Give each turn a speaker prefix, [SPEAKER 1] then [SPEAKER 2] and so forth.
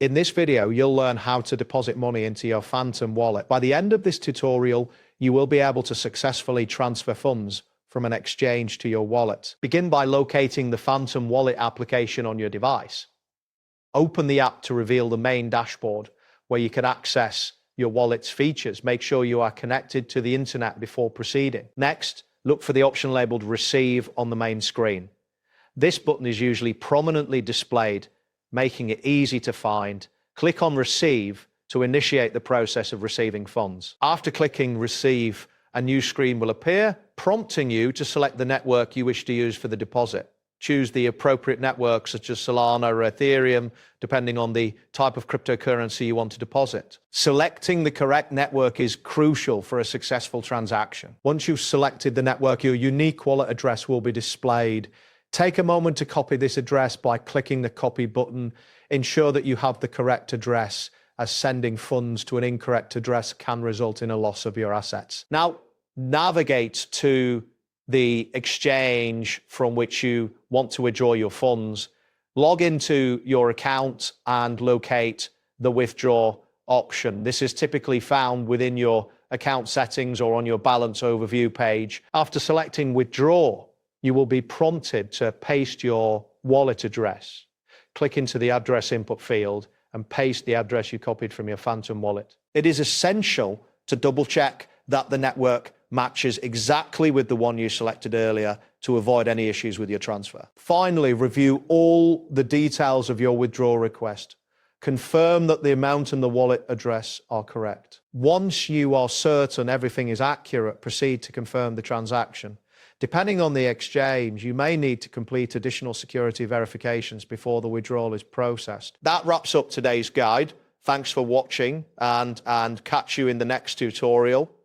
[SPEAKER 1] In this video, you'll learn how to deposit money into your Phantom wallet. By the end of this tutorial, you will be able to successfully transfer funds from an exchange to your wallet. Begin by locating the Phantom wallet application on your device. Open the app to reveal the main dashboard where you can access your wallet's features. Make sure you are connected to the internet before proceeding. Next, look for the option labeled Receive on the main screen. This button is usually prominently displayed, making it easy to find. Click on Receive to initiate the process of receiving funds. After clicking Receive, a new screen will appear, prompting you to select the network you wish to use for the deposit. Choose the appropriate network such as Solana or Ethereum, depending on the type of cryptocurrency you want to deposit. Selecting the correct network is crucial for a successful transaction. Once you've selected the network, your unique wallet address will be displayed. Take a moment to copy this address by clicking the copy button. Ensure that you have the correct address, as sending funds to an incorrect address can result in a loss of your assets. Now, navigate to the exchange from which you want to withdraw your funds. Log into your account and locate the withdraw option. This is typically found within your account settings or on your balance overview page. After selecting withdraw, you will be prompted to paste your wallet address. Click into the address input field and paste the address you copied from your Phantom wallet. It is essential to double check that the network matches exactly with the one you selected earlier to avoid any issues with your transfer. Finally, review all the details of your withdrawal request. Confirm that the amount and the wallet address are correct. Once you are certain everything is accurate, proceed to confirm the transaction. Depending on the exchange, you may need to complete additional security verifications before the withdrawal is processed. That wraps up today's guide. Thanks for watching and catch you in the next tutorial.